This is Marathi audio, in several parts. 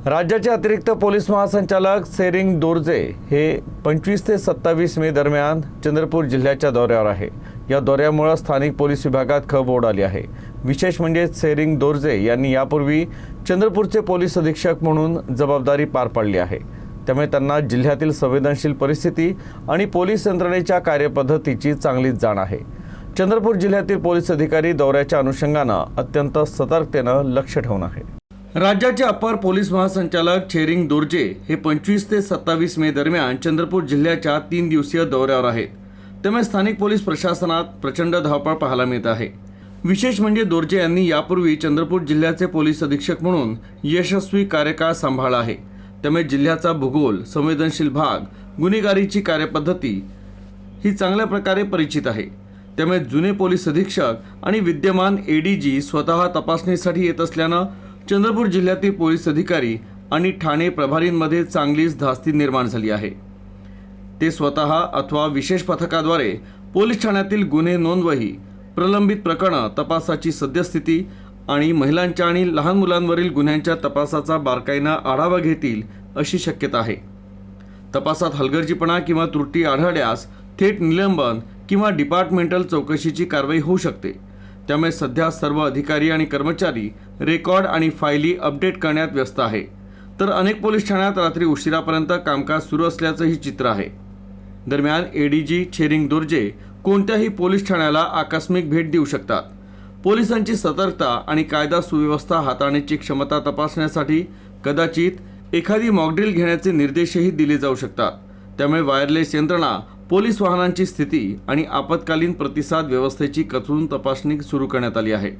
राज्याचे अतिरिक्त पोलीस महासंचालक सेरिंग दोर्जे हे 25 ते 27 मे दरम्यान चंद्रपूर जिल्ह्याच्या दौऱ्यावर आहे। या दौऱ्यामुळे स्थानिक पोलीस विभागात खळबळ उडाली आहे। विशेष म्हणजे सेरिंग दोर्जे यांनी यापूर्वी चंद्रपूरचे पोलीस अधीक्षक म्हणून जबाबदारी पार पाडली आहे। त्यामुळे त्यांना जिल्ह्यातील संवेदनशील परिस्थिती आणि पोलीस यंत्रणेच्या कार्यपद्धतीची चांगलीच जाण आहे। चंद्रपूर जिल्ह्यातील पोलीस अधिकारी दौऱ्याच्या अनुषंगाने अत्यंत सतर्कतेने लक्ष ठेवून आहे। राज्याचे अपर पोलीस महासंचालक सेरिंग दोर्जे हे 25 ते 27 मे दरम्यान चंद्रपूर जिल्ह्याच्या 3 दिवसीय दौऱ्यावर आहेत। त्यामुळे स्थानिक पोलीस प्रशासनात प्रचंड धावपळ पाहायला मिळत आहे। विशेष म्हणजे दोर्जे यांनी यापूर्वी चंद्रपूर जिल्ह्याचे पोलीस अधीक्षक म्हणून यशस्वी कार्यकाळ सांभाळला आहे। त्यामुळे जिल्ह्याचा भूगोल, संवेदनशील भाग, गुन्हेगारीची कार्यपद्धती ही चांगल्या प्रकारे परिचित आहे। त्यामुळे जुने पोलीस अधीक्षक आणि विद्यमान एडीजी स्वतः तपासणीसाठी येत असल्याने चंद्रपूर जिल्ह्यातील पोलीस अधिकारी आणि ठाणे प्रभारींमध्ये चांगलीच धास्ती निर्माण झाली आहे। ते स्वतः अथवा विशेष पथकाद्वारे पोलीस ठाण्यातील गुन्हे नोंदवही, प्रलंबित प्रकरणे तपासाची सद्यस्थिती आणि महिलांच्या आणि लहान मुलांवरील गुन्ह्यांच्या तपासाचा बारकाईने आढावा घेतील अशी शक्यता आहे। तपासात हलगर्जीपणा किंवा त्रुटी आढळल्यास थेट निलंबन किंवा डिपार्टमेंटल चौकशीची कारवाई होऊ शकते। त्यामुळे सध्या सर्व अधिकारी आणि कर्मचारी रेकॉर्ड आणि फायली अपडेट करण्यात व्यस्त आहे, तर अनेक पोलीस ठाण्यात रात्री उशिरापर्यंत कामकाज सुरू असल्याचंही चित्र आहे। दरम्यान एडीजी सेरिंग दोर्जे कोणत्याही पोलीस ठाण्याला आकस्मिक भेट देऊ शकतात। पोलिसांची सतर्कता आणि कायदा सुव्यवस्था हाताळण्याची क्षमता तपासण्यासाठी कदाचित एखादी मॉकड्रिल घेण्याचे निर्देशही दिले जाऊ शकतात। त्यामुळे वायरलेस यंत्रणा, पोलीस वाहनांची स्थिती आणि आपत्कालीन प्रतिसाद व्यवस्थेची कसून तपासणी सुरू करण्यात आली आहे।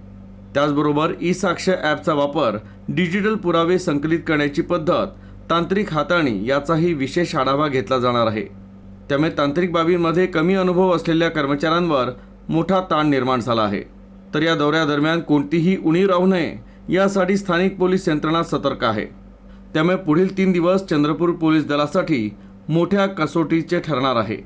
त्याचबरोबर ई-साक्ष ॲपचा वापर, डिजिटल पुरावे संकलित करण्याची पद्धत, तांत्रिक हाताळणी याचाही विशेष आढावा घेतला जाणार आहे। त्यामुळे तांत्रिक बाबींमध्ये कमी अनुभव असलेल्या कर्मचाऱ्यांवर मोठा ताण निर्माण झाला आहे। तर या दौऱ्यादरम्यान कोणतीही उणीव राहू नये यासाठी स्थानिक पोलीस यंत्रणा सतर्क आहे। त्यामुळे पुढील 3 दिवस चंद्रपूर पोलीस दलासाठी मोठ्या कसोटीचे ठरणार आहे।